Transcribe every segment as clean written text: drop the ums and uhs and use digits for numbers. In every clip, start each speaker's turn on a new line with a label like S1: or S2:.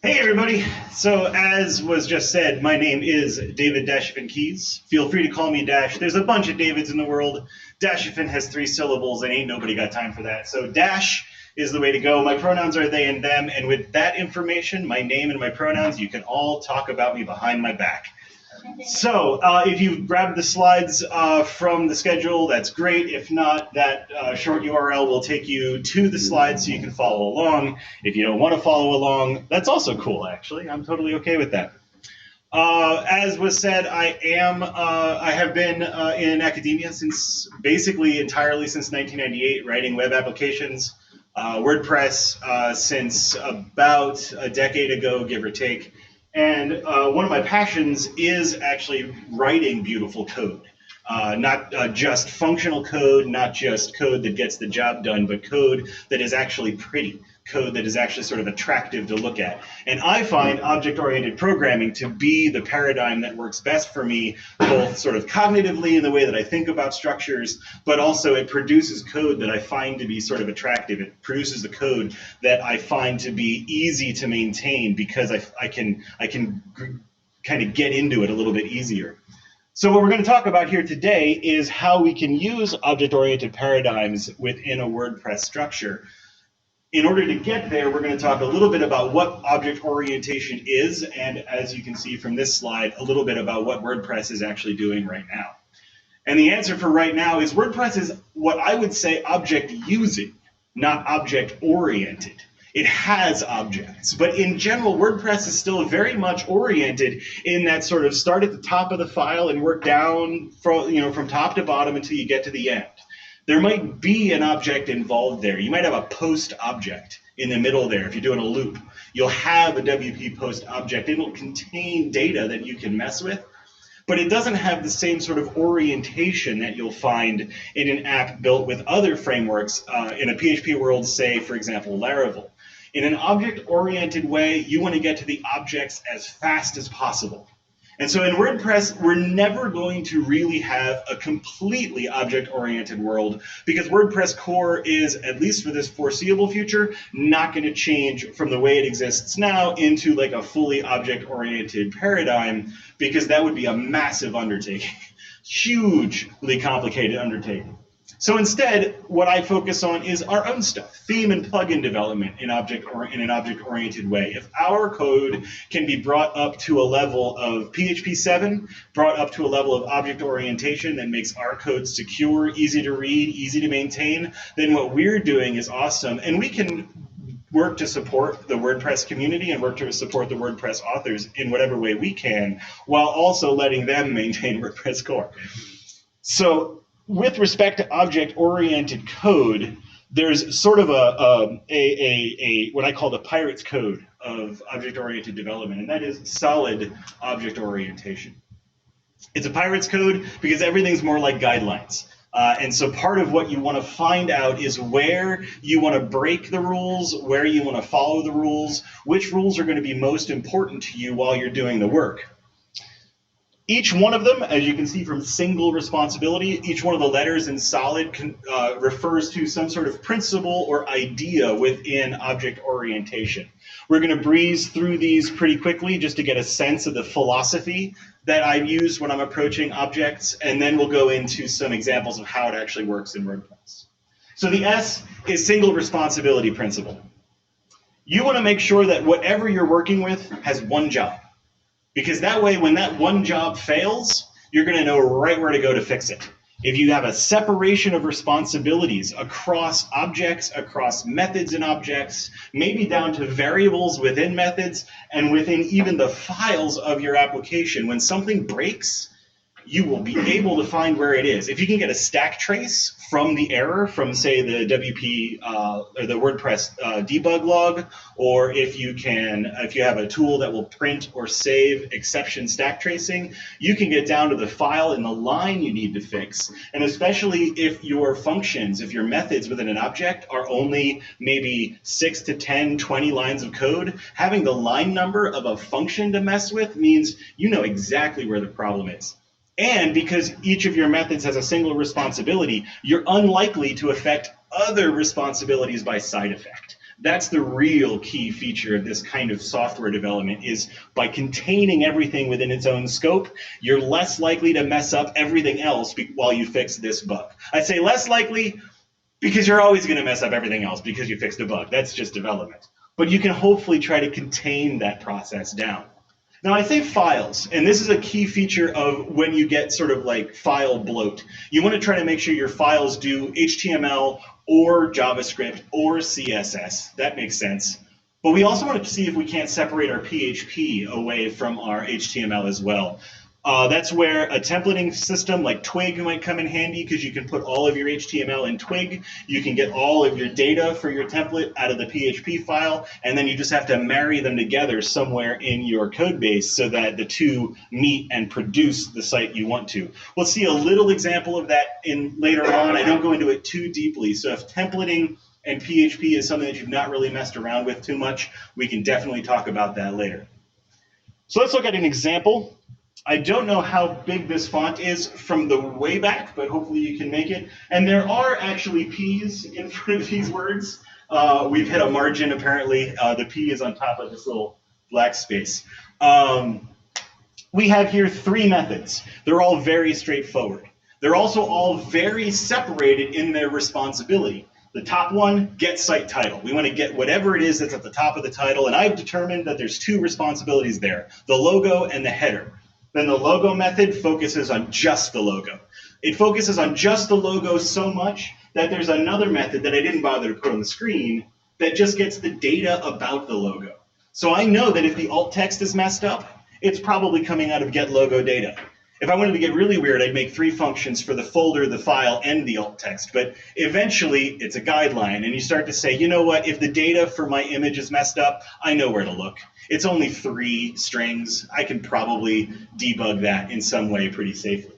S1: Hey everybody! So as was just said, my name is David Dashifin Keys. Feel free to call me Dash. There's a bunch of Davids in the world. Dashifin has 3 syllables and ain't nobody got time for that. So Dash is the way to go. My pronouns are they and them, and with that information, my name and my pronouns, you can all talk about me behind my back. So if you grabbed the slides from the schedule, that's great. If not, that short URL will take you to the slides so you can follow along. If you don't want to follow along, that's also cool, actually. I'm totally okay with that. As was said, I have been in academia since basically entirely since 1998, writing web applications, WordPress since about a decade ago, give or take. And one of my passions is actually writing beautiful code. Not just functional code, not just code that gets the job done, but code that is actually pretty, code that is actually sort of attractive to look at. And I find object-oriented programming to be the paradigm that works best for me, both sort of cognitively in the way that I think about structures, but also it produces code that I find to be sort of attractive. It produces the code that I find to be easy to maintain because I can kind of get into it a little bit easier. So what we're going to talk about here today is how we can use object-oriented paradigms within a WordPress structure. In order to get there, we're going to talk a little bit about what object orientation is, and as you can see from this slide, a little bit about what WordPress is actually doing right now. And the answer for right now is WordPress is what I would say object-using, not object-oriented. It has objects, but in general, WordPress is still very much oriented in that sort of start at the top of the file and work down from top to bottom until you get to the end. There might be an object involved there. You might have a post object in the middle there. If you're doing a loop, you'll have a WP post object. It'll contain data that you can mess with, but it doesn't have the same sort of orientation that you'll find in an app built with other frameworks in a PHP world, say, for example, Laravel. In an object-oriented way, you want to get to the objects as fast as possible. And so in WordPress, we're never going to really have a completely object-oriented world because WordPress core is, at least for this foreseeable future, not going to change from the way it exists now into like a fully object-oriented paradigm, because that would be a massive undertaking, hugely complicated undertaking. So instead, what I focus on is our own stuff, theme and plugin development in an object-oriented way. If our code can be brought up to a level of PHP 7, brought up to a level of object orientation that makes our code secure, easy to read, easy to maintain, then what we're doing is awesome. And we can work to support the WordPress community and work to support the WordPress authors in whatever way we can, while also letting them maintain WordPress core. So with respect to object-oriented code, there's sort of what I call the pirate's code of object-oriented development, and that is solid object orientation. It's a pirate's code because everything's more like guidelines. And so part of what you want to find out is where you want to break the rules, where you want to follow the rules, which rules are going to be most important to you while you're doing the work. Each one of them, as you can see from single responsibility, each one of the letters in solid refers to some sort of principle or idea within object orientation. We're going to breeze through these pretty quickly just to get a sense of the philosophy that I use when I'm approaching objects, and then we'll go into some examples of how it actually works in WordPress. So the S is single responsibility principle. You want to make sure that whatever you're working with has one job. Because that way, when that one job fails, you're going to know right where to go to fix it. If you have a separation of responsibilities across objects, across methods and objects, maybe down to variables within methods, and within even the files of your application, when something breaks, you will be able to find where it is. If you can get a stack trace from the error from, say, the WP or the WordPress debug log, or if you have a tool that will print or save exception stack tracing, you can get down to the file and the line you need to fix. And especially if your functions, if your methods within an object are only maybe 6 to 10, 20 lines of code, having the line number of a function to mess with means you know exactly where the problem is. And because each of your methods has a single responsibility, you're unlikely to affect other responsibilities by side effect. That's the real key feature of this kind of software development, is by containing everything within its own scope, you're less likely to mess up everything else while you fix this bug. I'd say less likely because you're always going to mess up everything else because you fixed a bug. That's just development. But you can hopefully try to contain that process down. Now, I say files, and this is a key feature of when you get sort of like file bloat. You want to try to make sure your files do HTML or JavaScript or CSS. That makes sense. But we also want to see if we can't separate our PHP away from our HTML as well. That's where a templating system like Twig might come in handy, because you can put all of your HTML in Twig. You can get all of your data for your template out of the PHP file, and then you just have to marry them together somewhere in your code base so that the two meet and produce the site you want to. We'll see a little example of that later on. I don't go into it too deeply. So if templating and PHP is something that you've not really messed around with too much, we can definitely talk about that later. So let's look at an example. I don't know how big this font is from the way back, but hopefully you can make it. And there are actually P's in front of these words. We've hit a margin, apparently. The P is on top of this little black space. We have here 3 methods. They're all very straightforward. They're also all very separated in their responsibility. The top one, get site title. We want to get whatever it is that's at the top of the title, and I've determined that there's 2 responsibilities there, the logo and the header. Then the logo method focuses on just the logo. It focuses on just the logo so much that there's another method that I didn't bother to put on the screen that just gets the data about the logo. So I know that if the alt text is messed up, it's probably coming out of get logo data. If I wanted to get really weird, I'd make 3 functions for the folder, the file, and the alt text. But eventually, it's a guideline, and you start to say, you know what, if the data for my image is messed up, I know where to look. It's only 3 strings. I can probably debug that in some way pretty safely.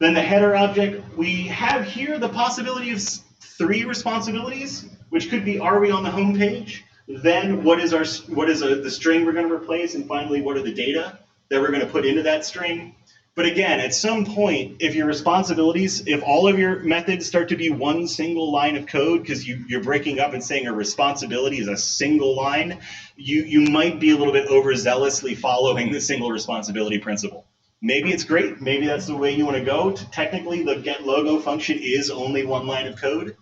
S1: Then the header object, we have here the possibility of 3 responsibilities, which could be, are we on the home page? Then what is the string we're going to replace? And finally, what are the data that we're going to put into that string? But again, at some point, if your responsibilities, if all of your methods start to be one single line of code, because you're breaking up and saying a responsibility is a single line, you might be a little bit overzealously following the single responsibility principle. Maybe it's great. Maybe that's the way you want to go. Technically, the get logo function is only 1 line of code.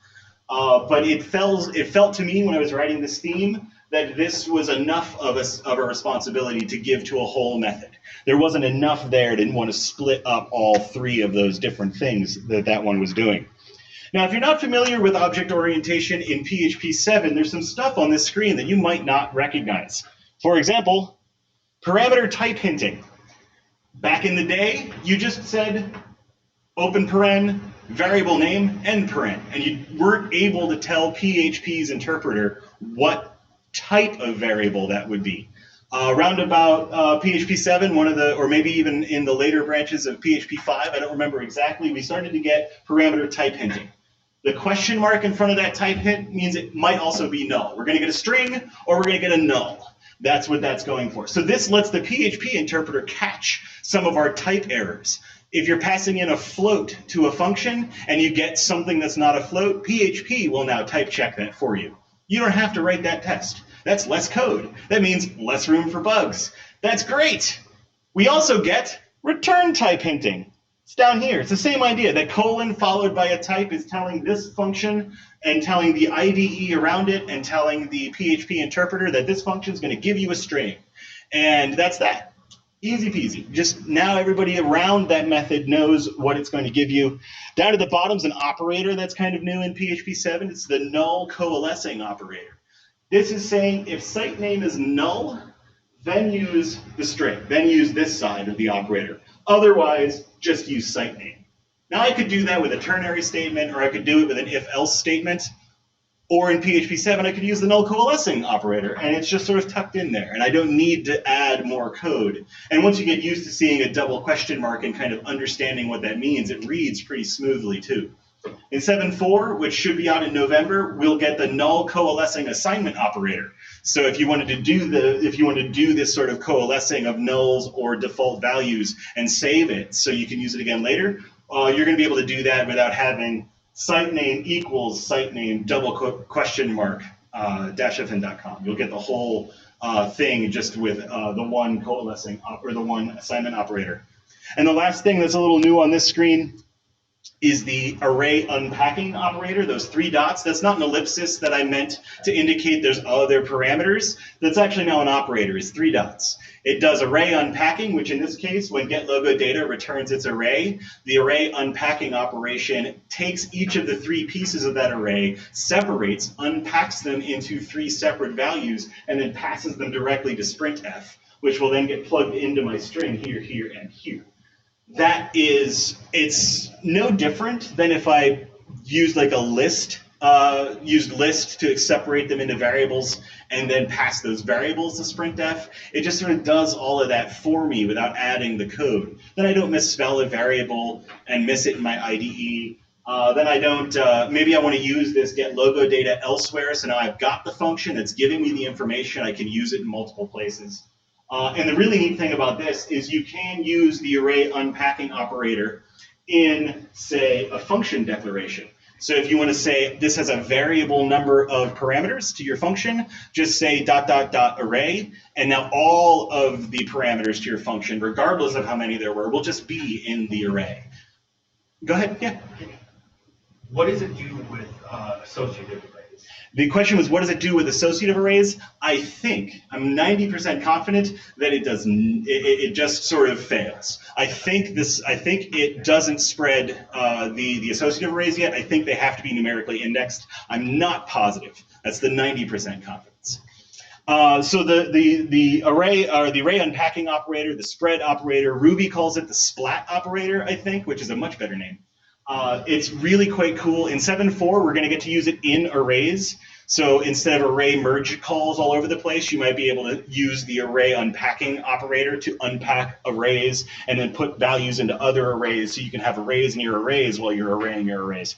S1: But it felt to me when I was writing this theme that this was enough of a responsibility to give to a whole method. There wasn't enough there. I didn't want to split up all 3 of those different things that one was doing. Now, if you're not familiar with object orientation in PHP 7, there's some stuff on this screen that you might not recognize. For example, parameter type hinting. Back in the day, you just said open paren, variable name, end paren, and you weren't able to tell PHP's interpreter what type of variable that would be. Around about PHP 7, or maybe even in the later branches of PHP 5, I don't remember exactly, we started to get parameter type hinting. The question mark in front of that type hint means it might also be null. We're going to get a string, or we're going to get a null. That's what that's going for. So this lets the PHP interpreter catch some of our type errors. If you're passing in a float to a function and you get something that's not a float, PHP will now type check that for you. You don't have to write that test. That's less code. That means less room for bugs. That's great. We also get return type hinting. It's down here. It's the same idea. That colon followed by a type is telling this function and telling the IDE around it and telling the PHP interpreter that this function is going to give you a string. And that's that. Easy peasy. Just now everybody around that method knows what it's going to give you. Down at the bottom is an operator that's kind of new in PHP 7. It's the null coalescing operator. This is saying if site name is null, then use the string. Then use this side of the operator. Otherwise, just use site name. Now I could do that with a ternary statement, or I could do it with an if-else statement. Or in PHP 7, I could use the null coalescing operator, and it's just sort of tucked in there, and I don't need to add more code. And once you get used to seeing a double question mark and kind of understanding what that means, it reads pretty smoothly too. In 7.4, which should be out in November, we'll get the null coalescing assignment operator. So if you wanted to do this sort of coalescing of nulls or default values and save it so you can use it again later, you're going to be able to do that without having site name equals site name double question mark wpcamp.com. You'll get the whole thing just with the one coalescing or the one assignment operator. And the last thing that's a little new on this screen is the array unpacking operator, those 3 dots. That's not an ellipsis that I meant to indicate there's other parameters. That's actually now an operator, is 3 dots. It does array unpacking, which in this case, when getLogoData returns its array, the array unpacking operation takes each of the 3 pieces of that array, separates, unpacks them into 3 separate values, and then passes them directly to sprintf, which will then get plugged into my string here, here, and here. That is, it's no different than if I used like a list, used list to separate them into variables and then pass those variables to sprintf. It just sort of does all of that for me without adding the code. Then I don't misspell a variable and miss it in my IDE. Then I don't, maybe I want to use this getLogoData elsewhere, so now I've got the function that's giving me the information. I can use it in multiple places. And the really neat thing about this is you can use the array unpacking operator in, say, a function declaration. So if you want to say this has a variable number of parameters to your function, just say ... array, and now all of the parameters to your function, regardless of how many there were, will just be in the array. Go ahead, yeah.
S2: What does it do with associative arrays?
S1: The question was, what does it do with associative arrays? I think, I'm 90% confident that it doesn't. It just sort of fails. I think it doesn't spread the associative arrays yet. I think they have to be numerically indexed. I'm not positive. That's the 90% confidence. So the array, or the array unpacking operator, the spread operator, Ruby calls it the splat operator, I think, which is a much better name. It's really quite cool. In 7.4, we're going to get to use it in arrays. So instead of array merge calls all over the place, you might be able to use the array unpacking operator to unpack arrays and then put values into other arrays so you can have arrays in your arrays while you're arraying your arrays.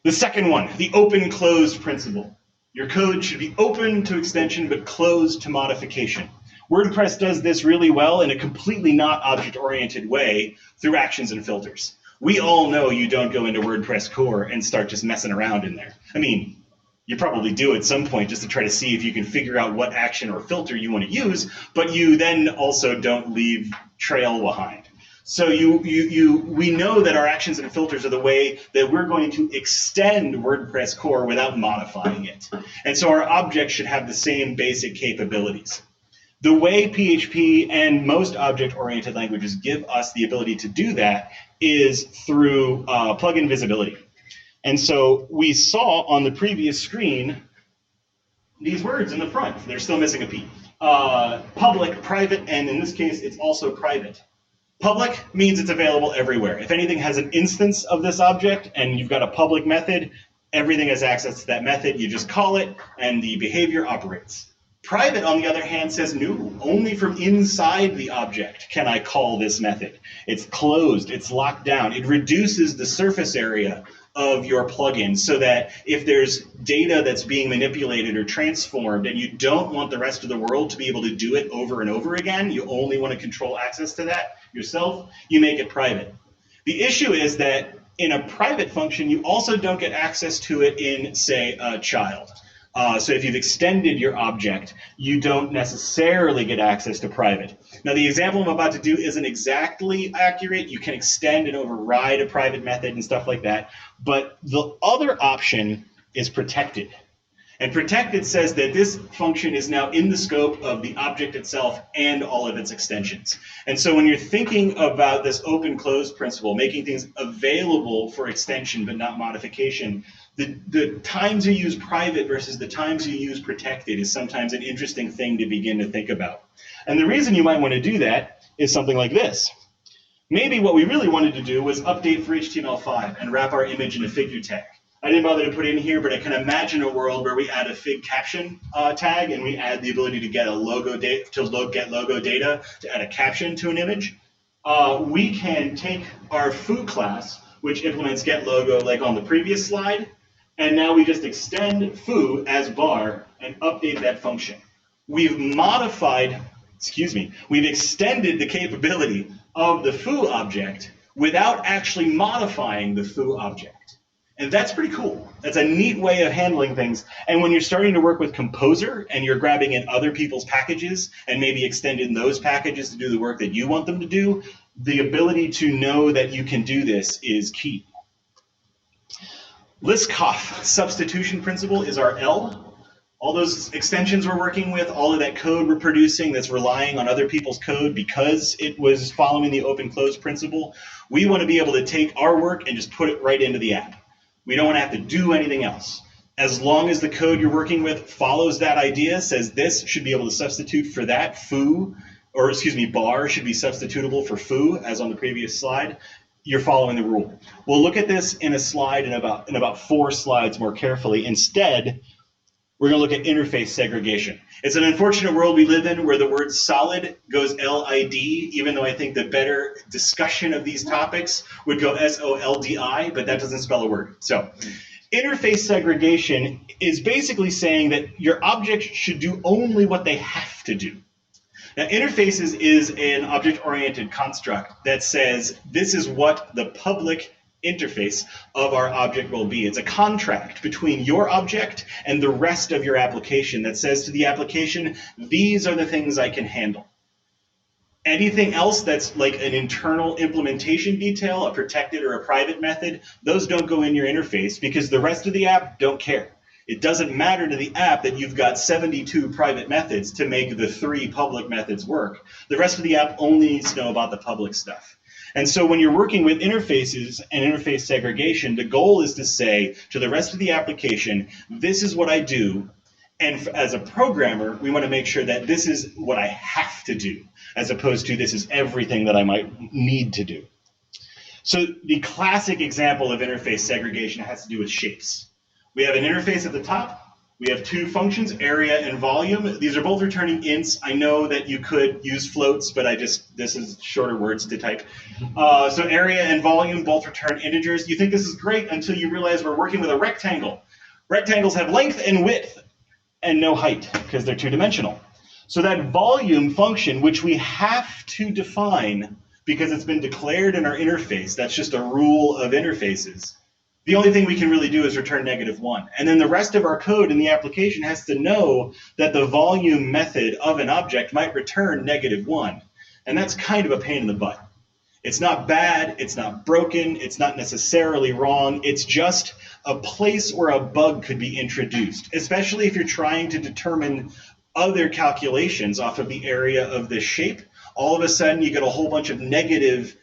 S1: The second one, the OpenClose principle. Your code should be open to extension but closed to modification. WordPress does this really well in a completely not object-oriented way through actions and filters. We all know you don't go into WordPress core and start just messing around in there. I mean, you probably do at some point just to try to see if you can figure out what action or filter you want to use, but you then also don't leave trail behind. So we know that our actions and filters are the way that we're going to extend WordPress core without modifying it. And so our objects should have the same basic capabilities. The way PHP and most object-oriented languages give us the ability to do that is through plugin visibility. And so we saw on the previous screen these words in the front. They're still missing a P. Public, private, and in this case, it's also private. Public means it's available everywhere. If anything has an instance of this object and you've got a public method, everything has access to that method. You just call it, and the behavior operates. Private, on the other hand, says no, only from inside the object can I call this method. It's closed, it's locked down. It reduces the surface area of your plugin so that if there's data that's being manipulated or transformed and you don't want the rest of the world to be able to do it over and over again, you only want to control access to that yourself, you make it private. The issue is that in a private function, you also don't get access to it in, say, a child. So if you've extended your object, you don't necessarily get access to private. Now, the example I'm about to do isn't exactly accurate. You can extend and override a private method and stuff like that. But the other option is protected. And protected says that this function is now in the scope of the object itself and all of its extensions. And so when you're thinking about this open-close principle, making things available for extension but not modification, the times you use private versus the times you use protected is sometimes an interesting thing to begin to think about. And the reason you might want to do that is something like this. Maybe what we really wanted to do was update for HTML5 and wrap our image in a figure tag. I didn't bother to put it in here, but I can imagine a world where we add a fig caption tag and we add the ability to get a logo data, get logo data to add a caption to an image. We can take our foo class, which implements get logo like on the previous slide, and now we just extend foo as bar and update that function. We've we've extended the capability of the foo object without actually modifying the foo object. And that's pretty cool. That's a neat way of handling things. And when you're starting to work with Composer and you're grabbing in other people's packages and maybe extending those packages to do the work that you want them to do, the ability to know that you can do this is key. Liskov substitution principle is our L. All those extensions we're working with, all of that code we're producing that's relying on other people's code because it was following the OpenClose principle, we want to be able to take our work and just put it right into the app. We don't want to have to do anything else. As long as the code you're working with follows that idea, says this should be able to substitute for that, bar should be substitutable for foo, as on the previous slide, you're following the rule. We'll look at this in a slide in about 4 slides more carefully. Instead, we're going to look at interface segregation. It's an unfortunate world we live in where the word solid goes LID, even though I think the better discussion of these topics would go SOLDI, but that doesn't spell a word. So interface segregation is basically saying that your objects should do only what they have to do. Now, interfaces is an object-oriented construct that says this is what the public interface of our object will be. It's a contract between your object and the rest of your application that says to the application, these are the things I can handle. Anything else that's like an internal implementation detail, a protected or a private method, those don't go in your interface because the rest of the app don't care. It doesn't matter to the app that you've got 72 private methods to make the 3 public methods work. The rest of the app only needs to know about the public stuff. And so when you're working with interfaces and interface segregation, the goal is to say to the rest of the application, this is what I do. And as a programmer, we want to make sure that this is what I have to do, as opposed to this is everything that I might need to do. So the classic example of interface segregation has to do with shapes. We have an interface at the top. We have 2 functions, area and volume. These are both returning ints. I know that you could use floats, but this is shorter words to type. So area and volume both return integers. You think this is great until you realize we're working with a rectangle. Rectangles have length and width and no height because they're 2-dimensional. So that volume function, which we have to define because it's been declared in our interface, that's just a rule of interfaces. The only thing we can really do is return -1. And then the rest of our code in the application has to know that the volume method of an object might return -1. And that's kind of a pain in the butt. It's not bad, it's not broken, it's not necessarily wrong, it's just a place where a bug could be introduced, especially if you're trying to determine other calculations off of the area of this shape. All of a sudden you get a whole bunch of negative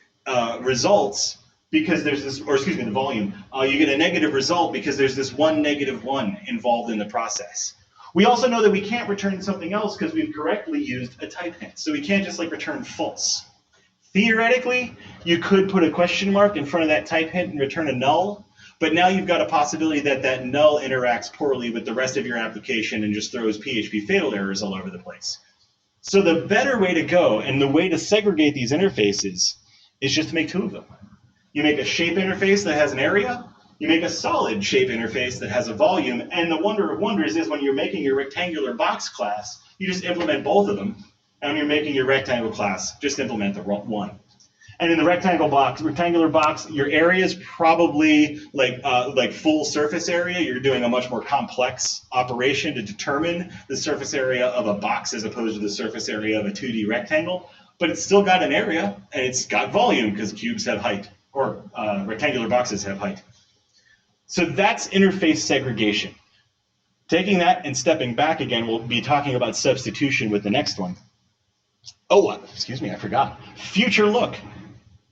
S1: results because there's this, or excuse me, the volume, you get a negative result because there's this one -1 involved in the process. We also know that we can't return something else because we've correctly used a type hint. So we can't just like return false. Theoretically, you could put a question mark in front of that type hint and return a null, but now you've got a possibility that that null interacts poorly with the rest of your application and just throws PHP fatal errors all over the place. So the better way to go and the way to segregate these interfaces is just to make 2 of them. You make a shape interface that has an area, you make a solid shape interface that has a volume, and the wonder of wonders is when you're making your rectangular box class, you just implement both of them, and when you're making your rectangle class, just implement the one. And in the rectangular box, your area is probably like full surface area. You're doing a much more complex operation to determine the surface area of a box as opposed to the surface area of a 2D rectangle, but it's still got an area, and it's got volume because cubes have height. Or rectangular boxes have height. So that's interface segregation. Taking that and stepping back again, we'll be talking about substitution with the next one. Oh, excuse me, I forgot. Future look.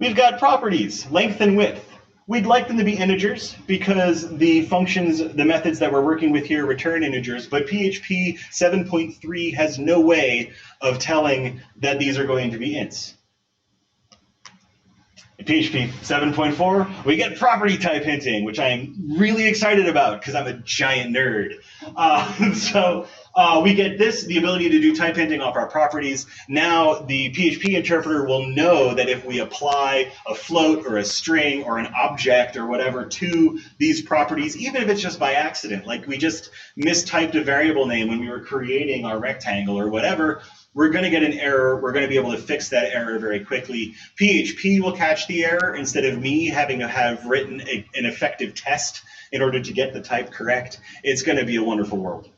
S1: We've got properties, length and width. We'd like them to be integers because the functions, the methods that we're working with here return integers, but PHP 7.3 has no way of telling that these are going to be ints. In PHP 7.4, we get property type hinting, which I am really excited about because I'm a giant nerd. So we get the ability to do type hinting off our properties. Now the PHP interpreter will know that if we apply a float or a string or an object or whatever to these properties, even if it's just by accident, like we just mistyped a variable name when we were creating our rectangle or whatever, we're going to get an error. We're going to be able to fix that error very quickly. PHP will catch the error instead of me having to have written an effective test in order to get the type correct. It's going to be a wonderful world.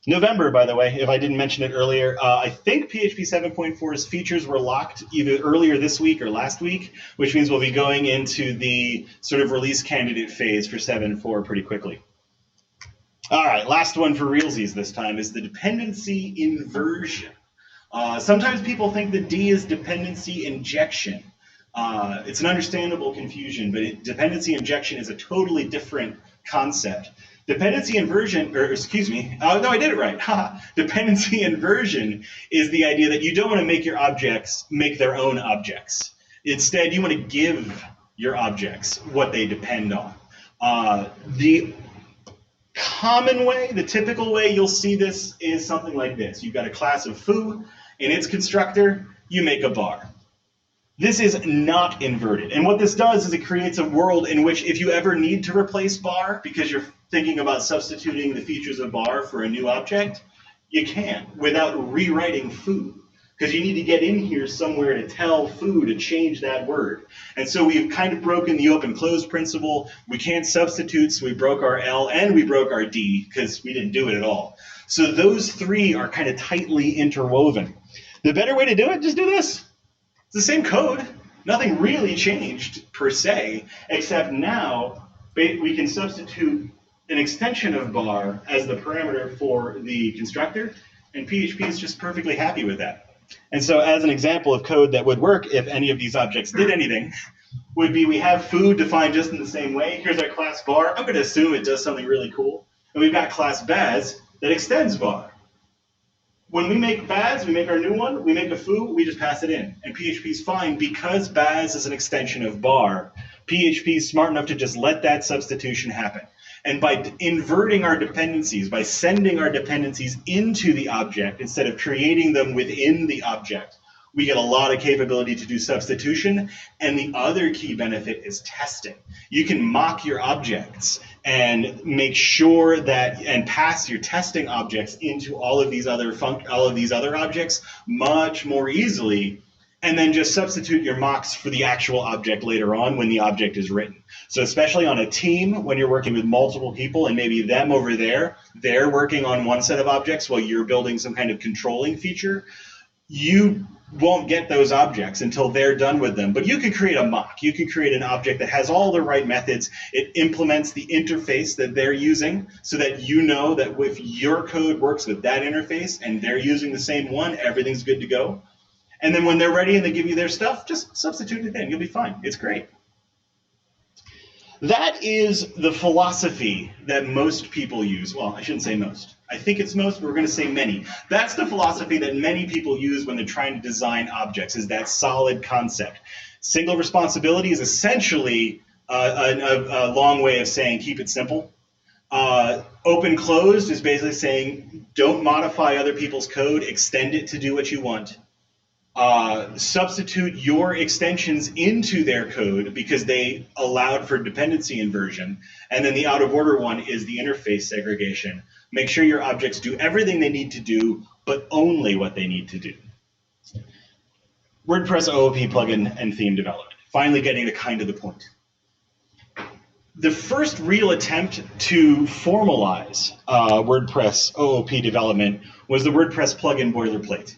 S1: November, by the way, if I didn't mention it earlier, I think PHP 7.4's features were locked either earlier this week or last week, which means we'll be going into the sort of release candidate phase for 7.4 pretty quickly. All right, last one for realsies this time is the dependency inversion. Sometimes people think the D is dependency injection. It's an understandable confusion, but dependency injection is a totally different concept. Dependency inversion, or excuse me, oh no, I did it right. Dependency inversion is the idea that you don't want to make your objects make their own objects. Instead, you want to give your objects what they depend on. The common way, the typical way you'll see this is something like this. You've got a class of foo, in its constructor, you make a bar. This is not inverted. And what this does is it creates a world in which if you ever need to replace bar because you're thinking about substituting the features of bar for a new object, you can without rewriting foo. Because you need to get in here somewhere to tell foo to change that word. And so we've kind of broken the OpenClose principle. We can't substitute, so we broke our L and we broke our D because we didn't do it at all. So those three are kind of tightly interwoven. The better way to do it, just do this. It's the same code. Nothing really changed per se, except now we can substitute an extension of bar as the parameter for the constructor, and PHP is just perfectly happy with that. And so as an example of code that would work if any of these objects did anything, would be we have foo defined just in the same way. Here's our class bar. I'm going to assume it does something really cool. And we've got class baz that extends bar. When we make baz, we make our new one, we make a foo, we just pass it in. And PHP is fine because baz is an extension of bar. PHP is smart enough to just let that substitution happen. And by inverting our dependencies, by sending our dependencies into the object instead of creating them within the object, we get a lot of capability to do substitution. And the other key benefit is testing. You can mock your objects and make sure that, and pass your testing objects into all of these other objects much more easily, and then just substitute your mocks for the actual object later on when the object is written. So especially on a team, when you're working with multiple people and maybe them over there, they're working on one set of objects while you're building some kind of controlling feature, you won't get those objects until they're done with them. But you can create a mock. You can create an object that has all the right methods. It implements the interface that they're using so that you know that if your code works with that interface and they're using the same one, everything's good to go. And then when they're ready and they give you their stuff, just substitute it in. You'll be fine. It's great. That is the philosophy that most people use. Well, I shouldn't say most. I think it's most, but we're going to say many. That's the philosophy that many people use when they're trying to design objects, is that solid concept. Single responsibility is essentially a long way of saying keep it simple. Open closed is basically saying don't modify other people's code, extend it to do what you want. Substitute your extensions into their code because they allowed for dependency inversion. And then the out of order one is the interface segregation. Make sure your objects do everything they need to do, but only what they need to do. WordPress OOP plugin and theme development. Finally getting to kind of the point. The first real attempt to formalize WordPress OOP development was the WordPress plugin boilerplate.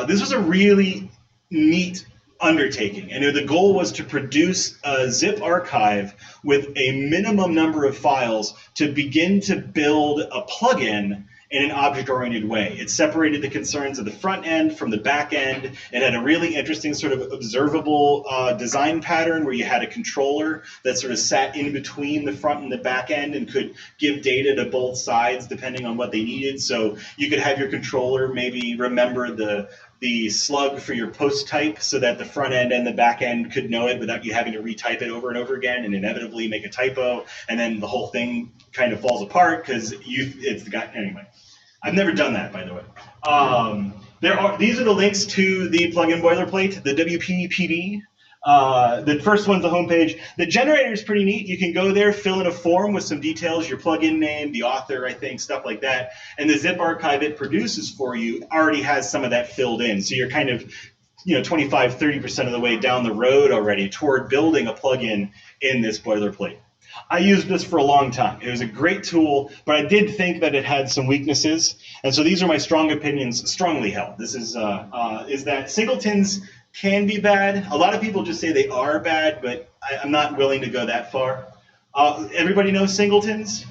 S1: This was a really neat undertaking, and the goal was to produce a zip archive with a minimum number of files to begin to build a plugin in an object-oriented way. It separated the concerns of the front end from the back end. It had a really interesting sort of observable design pattern where you had a controller that sort of sat in between the front and the back end and could give data to both sides depending on what they needed. So you could have your controller maybe remember the slug for your post type so that the front end and the back end could know it without you having to retype it over and over again and inevitably make a typo, and then the whole thing kind of falls apart because it's the guy. Anyway, I've never done that, by the way. These are the links to the plugin boilerplate, the WPPD. The first one's the homepage. The generator is pretty neat. You can go there, fill in a form with some details, your plugin name, the author, I think, stuff like that. And the zip archive it produces for you already has some of that filled in. So you're kind of 25, 30% of the way down the road already toward building a plugin in this boilerplate. I used this for a long time. It was a great tool, but I did think that it had some weaknesses. And so these are my strong opinions, strongly held. This is that singletons can be bad. A lot of people just say they are bad, but I'm not willing to go that far. Everybody knows singletons?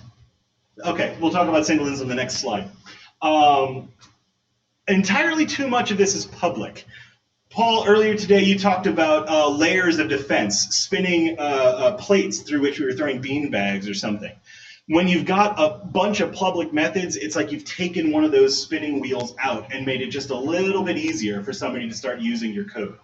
S1: Okay, we'll talk about singletons on the next slide. Entirely too much of this is public. Paul, earlier today you talked about layers of defense, spinning plates through which we were throwing bean bags or something. When you've got a bunch of public methods, it's like you've taken one of those spinning wheels out and made it just a little bit easier for somebody to start using your code.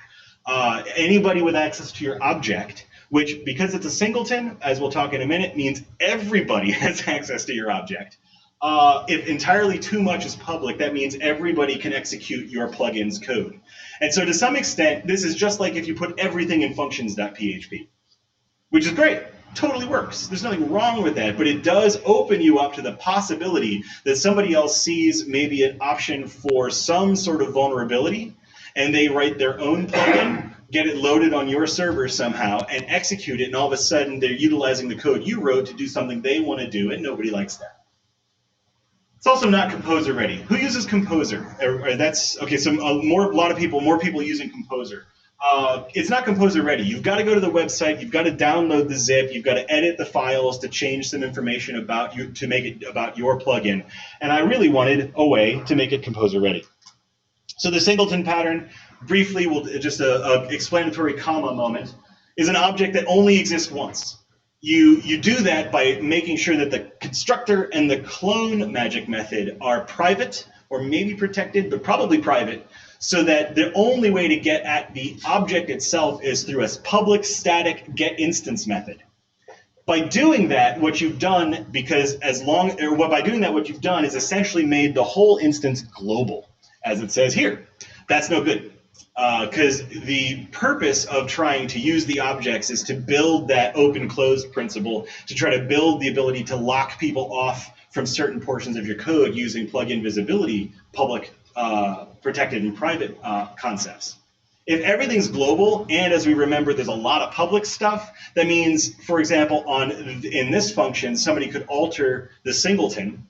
S1: Anybody with access to your object, which, because it's a singleton, as we'll talk in a minute, means everybody has access to your object. If entirely too much is public, that means everybody can execute your plugin's code. And so to some extent, this is just like if you put everything in functions.php, which is great, totally works. There's nothing wrong with that, but it does open you up to the possibility that somebody else sees maybe an option for some sort of vulnerability, and they write their own plugin, get it loaded on your server somehow, and execute it, and all of a sudden they're utilizing the code you wrote to do something they want to do, and nobody likes that. It's also not Composer ready. Who uses Composer? That's okay. So more people using Composer. It's not Composer ready. You've got to go to the website. You've got to download the zip. You've got to edit the files to change some information about you to make it about your plugin. And I really wanted a way to make it Composer ready. So the singleton pattern, briefly, just a explanatory comma moment, is an object that only exists once. You do that by making sure that the constructor and the clone magic method are private, or maybe protected, but probably private, so that the only way to get at the object itself is through a public static getInstance method. By doing that, what you've done, what you've done is essentially made the whole instance global, as it says here. That's no good. Because the purpose of trying to use the objects is to build that OpenClose principle, to try to build the ability to lock people off from certain portions of your code using plugin visibility, public, protected, and private concepts. If everything's global, and as we remember, there's a lot of public stuff, that means, for example, in this function, somebody could alter the singleton,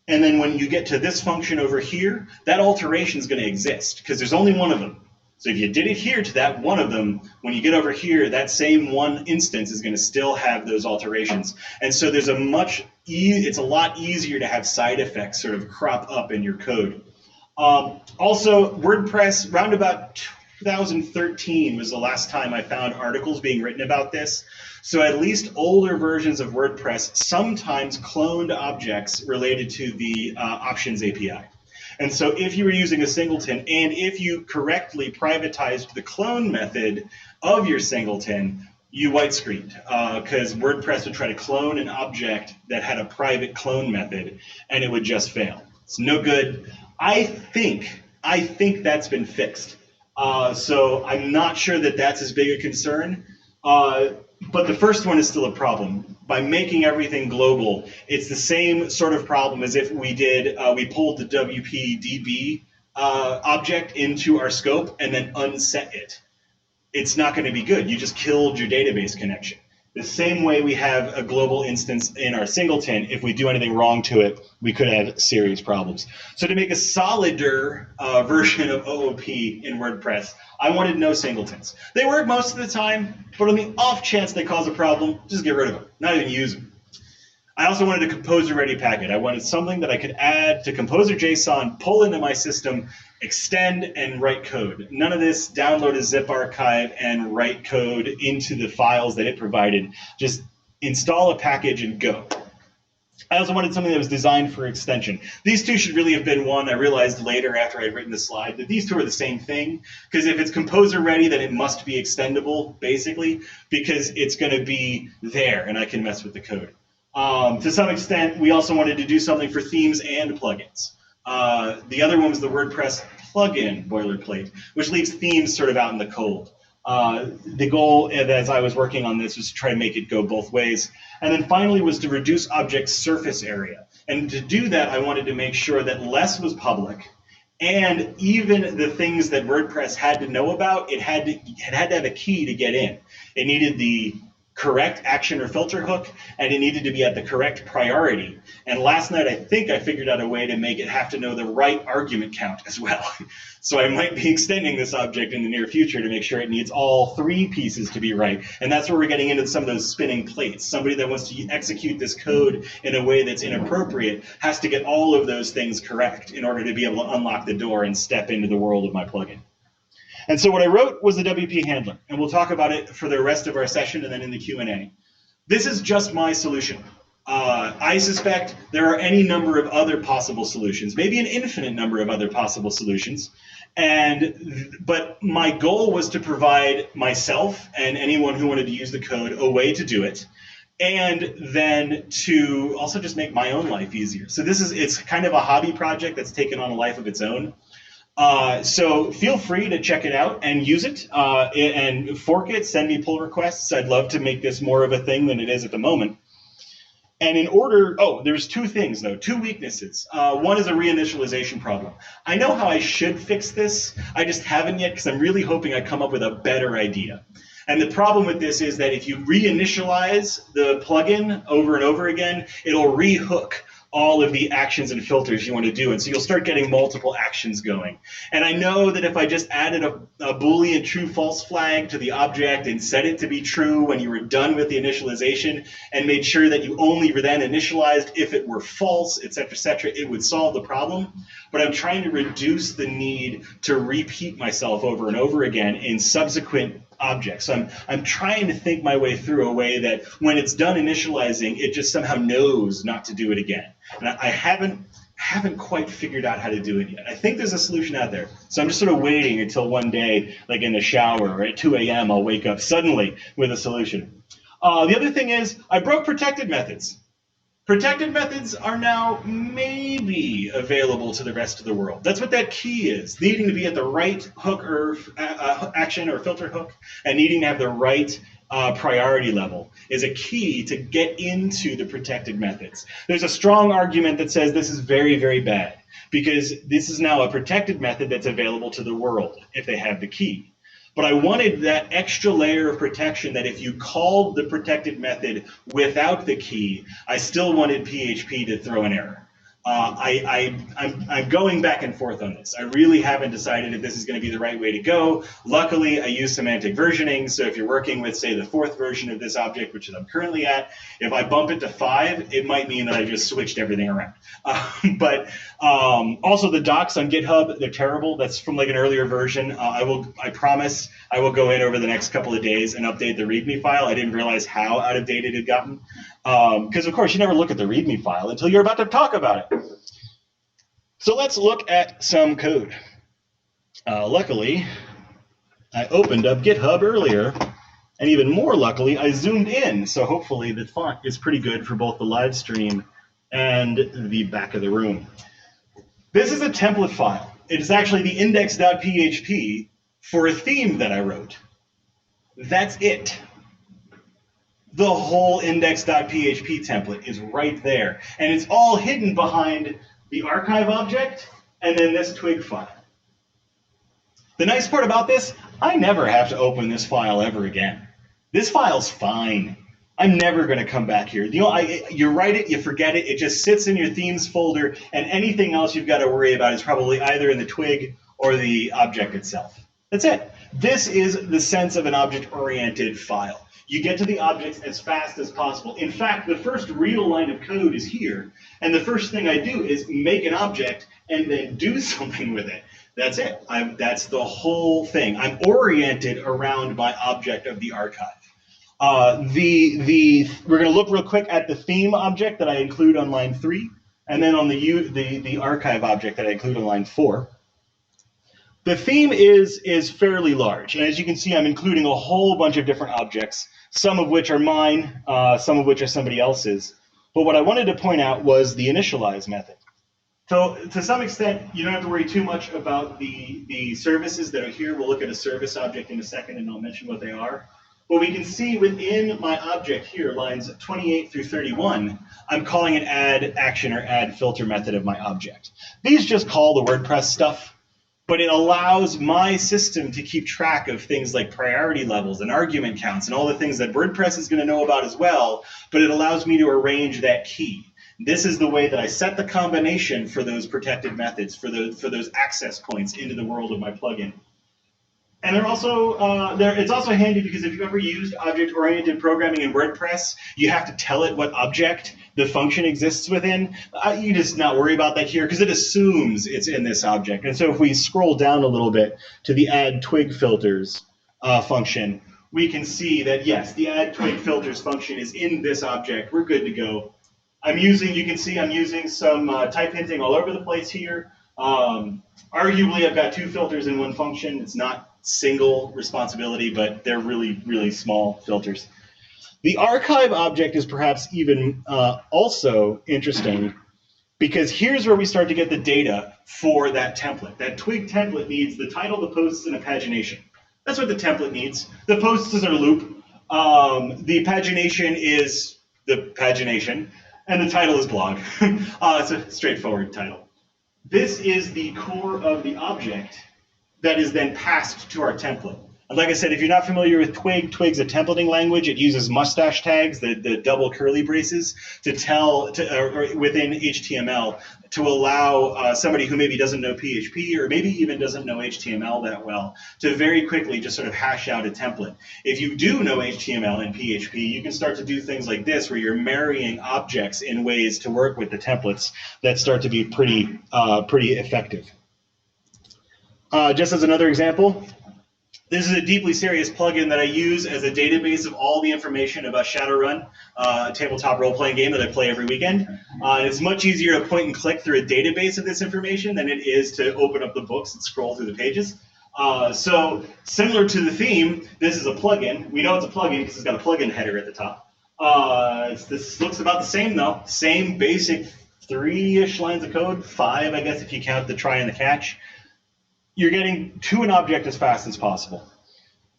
S1: and then when you get to this function over here, that alteration is going to exist, because there's only one of them. So if you did it here to that one of them, when you get over here, that same one instance is going to still have those alterations. And so there's it's a lot easier to have side effects sort of crop up in your code. Also, WordPress, round about 2013 was the last time I found articles being written about this. So at least older versions of WordPress sometimes cloned objects related to the options API. And so if you were using a singleton, and if you correctly privatized the clone method of your singleton, you white screened, because WordPress would try to clone an object that had a private clone method, and it would just fail. It's no good. I think that's been fixed. So I'm not sure that that's as big a concern. But the first one is still a problem. By making everything global, it's the same sort of problem as if we pulled the WPDB object into our scope and then unset it. It's not going to be good. You just killed your database connection. The same way we have a global instance in our singleton, if we do anything wrong to it, we could have serious problems. So to make a solider version of OOP in WordPress, I wanted no singletons. They work most of the time, but on the off chance they cause a problem, just get rid of them, not even use them. I also wanted a Composer-ready packet. I wanted something that I could add to Composer.json, pull into my system, extend, and write code. None of this download a zip archive and write code into the files that it provided. Just install a package and go. I also wanted something that was designed for extension. These two should really have been one. I realized later after I'd written the slide that these two are the same thing, because if it's Composer ready, then it must be extendable, basically, because it's going to be there and I can mess with the code. To some extent, we also wanted to do something for themes and plugins. The other one was the WordPress plugin boilerplate, which leaves themes sort of out in the cold. The goal, as I was working on this, was to try to make it go both ways. And then finally was to reduce object surface area. And to do that, I wanted to make sure that less was public. And even the things that WordPress had to know about, it had to have a key to get in. It needed the correct action or filter hook, and it needed to be at the correct priority. And last night, I think I figured out a way to make it have to know the right argument count as well. So I might be extending this object in the near future to make sure it needs all 3 pieces to be right. And that's where we're getting into some of those spinning plates. Somebody that wants to execute this code in a way that's inappropriate has to get all of those things correct in order to be able to unlock the door and step into the world of my plugin. And so what I wrote was the WPhandler, and we'll talk about it for the rest of our session and then in the Q&A. This is just my solution. I suspect there are any number of other possible solutions, maybe an infinite number of other possible solutions. But my goal was to provide myself and anyone who wanted to use the code a way to do it, and then to also just make my own life easier. So it's kind of a hobby project that's taken on a life of its own. So feel free to check it out and use it and fork it, send me pull requests. I'd love to make this more of a thing than it is at the moment. And there's 2 things though, 2 weaknesses. One is a reinitialization problem. I know how I should fix this, I just haven't yet because I'm really hoping I come up with a better idea. And the problem with this is that if you reinitialize the plugin over and over again, it'll rehook all of the actions and filters you want to do. And so you'll start getting multiple actions going. And I know that if I just added a Boolean true-false flag to the object and set it to be true when you were done with the initialization and made sure that you only then initialized if it were false, et cetera, it would solve the problem. But I'm trying to reduce the need to repeat myself over and over again in subsequent objects. So I'm trying to think my way through a way that when it's done initializing, it just somehow knows not to do it again. And I haven't quite figured out how to do it yet. I think there's a solution out there. So I'm just sort of waiting until one day, like in the shower or at 2 a.m., I'll wake up suddenly with a solution. The other thing is I broke protected methods. Protected methods are now maybe available to the rest of the world. That's what that key is, needing to be at the right hook or action or filter hook and needing to have the right priority level is a key to get into the protected methods. There's a strong argument that says this is very, very bad because this is now a protected method that's available to the world if they have the key. But I wanted that extra layer of protection that if you called the protected method without the key, I still wanted PHP to throw an error. I'm going back and forth on this. I really haven't decided if this is going to be the right way to go. Luckily, I use semantic versioning, so if you're working with, say, the 4th version of this object, which I'm currently at, if I bump it to 5, it might mean that I just switched everything around. But also the docs on GitHub, they're terrible. That's from like an earlier version. I promise I will go in over the next couple of days and update the README file. I didn't realize how out of date it had gotten. Because of course you never look at the README file until you're about to talk about it. So let's look at some code. Luckily, I opened up GitHub earlier, and even more luckily, I zoomed in. So hopefully the font is pretty good for both the live stream and the back of the room. This is a template file. It is actually the index.php for a theme that I wrote. That's it. The whole index.php template is right there. And it's all hidden behind the archive object and then this twig file. The nice part about this, I never have to open this file ever again. This file's fine. I'm never going to come back here. You write it, you forget it, it just sits in your themes folder, and anything else you've got to worry about is probably either in the twig or the object itself. That's it. This is the sense of an object-oriented file. You get to the objects as fast as possible. In fact, the first real line of code is here, and the first thing I do is make an object and then do something with it. That's it. That's the whole thing. I'm oriented around my object of the archive. We're going to look real quick at the theme object that I include on line 3, and then on the archive object that I include on line 4. The theme is fairly large, and as you can see, I'm including a whole bunch of different objects, some of which are mine, some of which are somebody else's. But what I wanted to point out was the initialize method. So to some extent, you don't have to worry too much about the services that are here. We'll look at a service object in a second, and I'll mention what they are. But we can see within my object here, lines 28 through 31, I'm calling an add action or add filter method of my object. These just call the WordPress stuff. but it allows my system to keep track of things like priority levels and argument counts and all the things that WordPress is going to know about as well, but it allows me to arrange that key. This is the way that I set the combination for those protected methods, for those access points into the world of my plugin. And they're also, it's also handy because if you've ever used object-oriented programming in WordPress, you have to tell it what object the function exists within. You just not worry about that here because it assumes it's in this object. And so if we scroll down a little bit to the add twig filters function, we can see that yes, the add twig filters function is in this object. We're good to go. You can see I'm using some type hinting all over the place here. Arguably, I've got 2 filters in one function. It's not single responsibility, but they're really, really small filters. The archive object is perhaps even also interesting because here's where we start to get the data for that template. That twig template needs the title, the posts, and a pagination. That's what the template needs. The posts is our loop. The pagination is the pagination. And the title is blog. It's a straightforward title. This is the core of the object that is then passed to our template. And like I said, if you're not familiar with Twig, Twig's a templating language. It uses mustache tags, the double curly braces, to within HTML to allow somebody who maybe doesn't know PHP or maybe even doesn't know HTML that well to very quickly just sort of hash out a template. If you do know HTML and PHP, you can start to do things like this where you're marrying objects in ways to work with the templates that start to be pretty effective. Just as another example, this is a deeply serious plugin that I use as a database of all the information about Shadowrun, a tabletop role-playing game that I play every weekend. And it's much easier to point and click through a database of this information than it is to open up the books and scroll through the pages. So similar to the theme, this is a plugin. We know it's a plugin because it's got a plugin header at the top. This looks about the same though. Same basic 3-ish lines of code, 5 I guess if you count the try and the catch. You're getting to an object as fast as possible.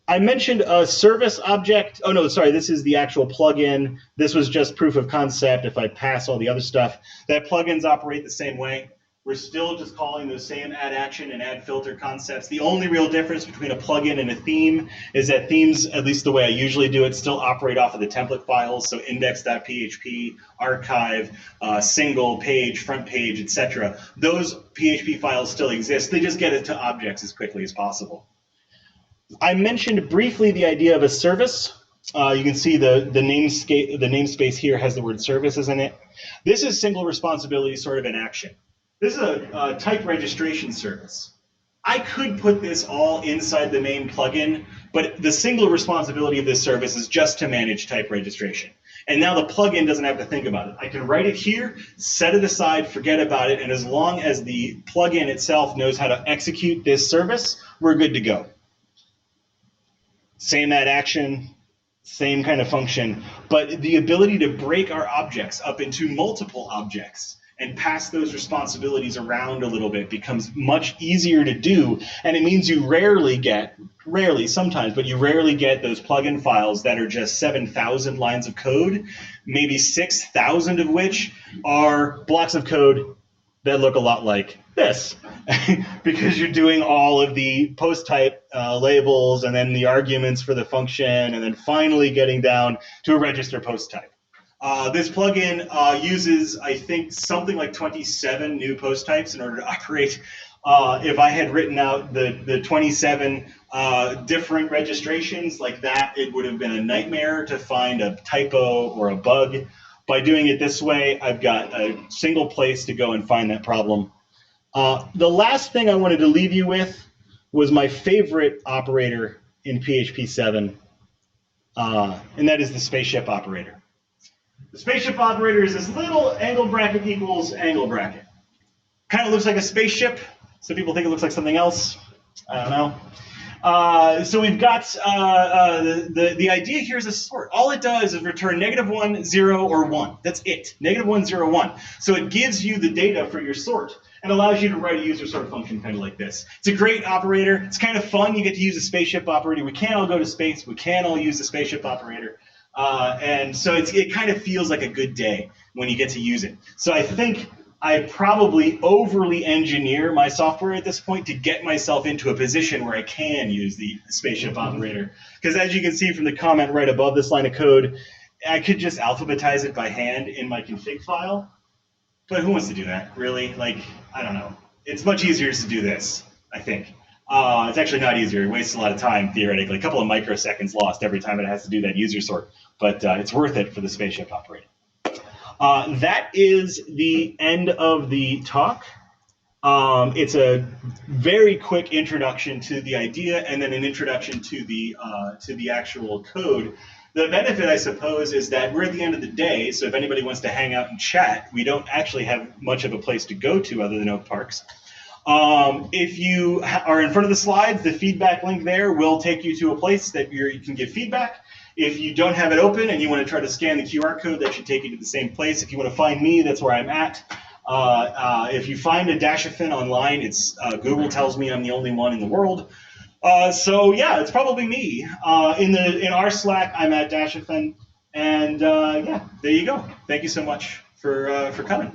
S1: I mentioned a service object. Oh no, sorry, this is the actual plugin. This was just proof of concept. If I pass all the other stuff, that plugins operate the same way. We're still just calling those same add action and add filter concepts. The only real difference between a plugin and a theme is that themes, at least the way I usually do it, still operate off of the template files. So index.php, archive, single page, front page, etc. Those PHP files still exist. They just get it to objects as quickly as possible. I mentioned briefly the idea of a service. You can see the namespace here has the word services in it. This is single responsibility sort of in action. This is a type registration service. I could put this all inside the main plugin, but the single responsibility of this service is just to manage type registration. And now the plugin doesn't have to think about it. I can write it here, set it aside, forget about it, and as long as the plugin itself knows how to execute this service, we're good to go. Same add action, same kind of function, but the ability to break our objects up into multiple objects and pass those responsibilities around a little bit becomes much easier to do. And it means you rarely sometimes, but you rarely get those plugin files that are just 7,000 lines of code, maybe 6,000 of which are blocks of code that look a lot like this, because you're doing all of the post type labels and then the arguments for the function, and then finally getting down to a register post type. This plugin uses, I think, something like 27 new post types in order to operate. If I had written out the 27 different registrations like that, it would have been a nightmare to find a typo or a bug. By doing it this way, I've got a single place to go and find that problem. The last thing I wanted to leave you with was my favorite operator in PHP 7, and that is the spaceship operator. The spaceship operator is this little angle bracket equals angle bracket. Kind of looks like a spaceship. Some people think it looks like something else. I don't know. So we've got the idea here is a sort. All it does is return -1, 0, or 1. That's it. -1, 0, 1. So it gives you the data for your sort and allows you to write a user sort function kind of like this. It's a great operator. It's kind of fun. You get to use a spaceship operator. We can't all go to space. We can't all use the spaceship operator. And so it kind of feels like a good day when you get to use it. So I think I probably overly engineer my software at this point to get myself into a position where I can use the spaceship operator. Because as you can see from the comment right above this line of code, I could just alphabetize it by hand in my config file. But who wants to do that, really? Like, I don't know. It's much easier to do this, I think. It's actually not easier. It wastes a lot of time, theoretically. A couple of microseconds lost every time it has to do that user sort. But it's worth it for the spaceship operator. That is the end of the talk. It's a very quick introduction to the idea and then an introduction to the actual code. The benefit, I suppose, is that we're at the end of the day, so if anybody wants to hang out and chat, we don't actually have much of a place to go to other than Oak Parks. If you are in front of the slides, the feedback link there will take you to a place that you can give feedback. If you don't have it open and you want to try to scan the QR code, that should take you to the same place. If you want to find me, that's where I'm at. If you find a Dashafin online, it's Google tells me I'm the only one in the world. So yeah, it's probably me. In our Slack, I'm at Dashafin, and yeah, there you go. Thank you so much for coming.